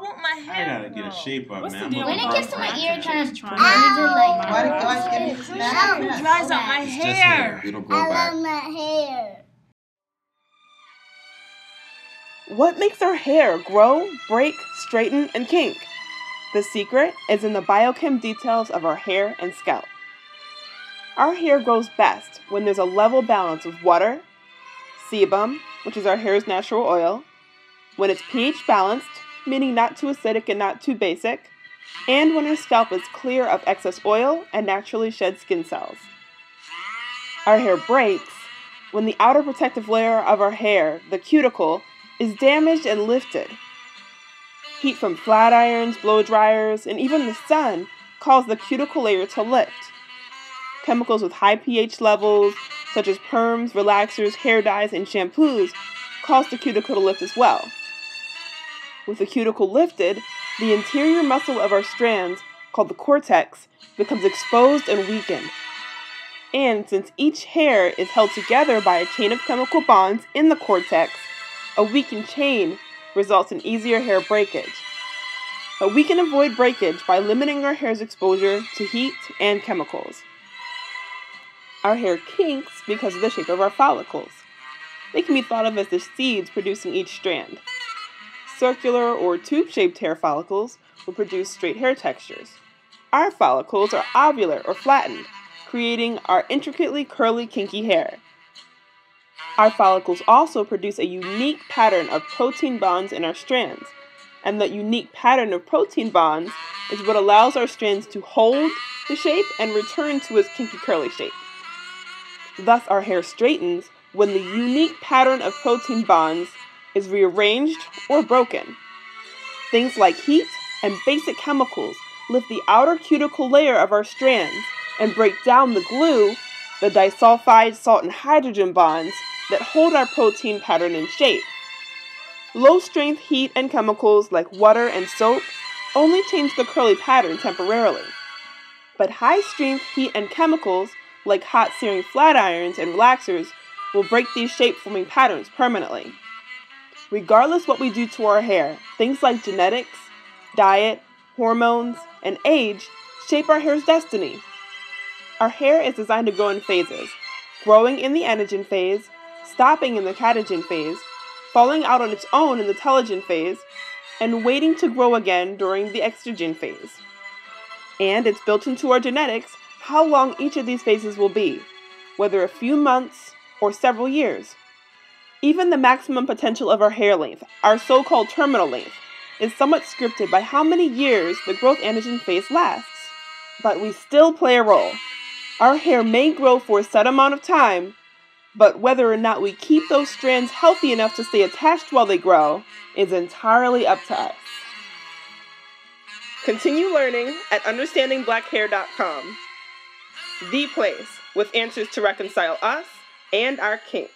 want my hair I gotta to get a grow. shape up, What's man. the deal When with it gets to my my ear, hair? trying to Why do you guys get me It dries out my It's just hair. hair. It'll grow back. my hair. What makes our hair grow, break, straighten, and kink? The secret is in the biochem details of our hair and scalp. Our hair grows best when there's a level balance of water, sebum, which is our hair's natural oil, when it's pH balanced, meaning not too acidic and not too basic, and when our scalp is clear of excess oil and naturally shed skin cells. Our hair breaks when the outer protective layer of our hair, the cuticle, is damaged and lifted. Heat from flat irons, blow dryers, and even the sun cause the cuticle layer to lift. Chemicals with high pH levels, such as perms, relaxers, hair dyes, and shampoos, cause the cuticle to lift as well. With the cuticle lifted, the interior muscle of our strands, called the cortex, becomes exposed and weakened. And since each hair is held together by a chain of chemical bonds in the cortex, a weakened chain results in easier hair breakage. But we can avoid breakage by limiting our hair's exposure to heat and chemicals. Our hair kinks because of the shape of our follicles. They can be thought of as the seeds producing each strand. Circular or tube-shaped hair follicles will produce straight hair textures. Our follicles are ovular or flattened, creating our intricately curly, kinky hair. Our follicles also produce a unique pattern of protein bonds in our strands, and that unique pattern of protein bonds is what allows our strands to hold the shape and return to its kinky curly shape. Thus, our hair straightens when the unique pattern of protein bonds is rearranged or broken. Things like heat and basic chemicals lift the outer cuticle layer of our strands and break down the glue, the disulfide salt and hydrogen bonds that hold our protein pattern in shape. Low-strength heat and chemicals like water and soap only change the curly pattern temporarily. But high-strength heat and chemicals like hot searing flat irons and relaxers will break these shape-forming patterns permanently. Regardless what we do to our hair, things like genetics, diet, hormones, and age shape our hair's destiny. Our hair is designed to grow in phases, growing in the anagen phase, stopping in the catagen phase, falling out on its own in the telogen phase, and waiting to grow again during the exogen phase. And it's built into our genetics how long each of these phases will be, whether a few months or several years. Even the maximum potential of our hair length, our so-called terminal length, is somewhat scripted by how many years the growth anagen phase lasts. But we still play a role. Our hair may grow for a set amount of time, but whether or not we keep those strands healthy enough to stay attached while they grow is entirely up to us. Continue learning at understandingblackhair.com, the place with answers to reconcile us and our kinks.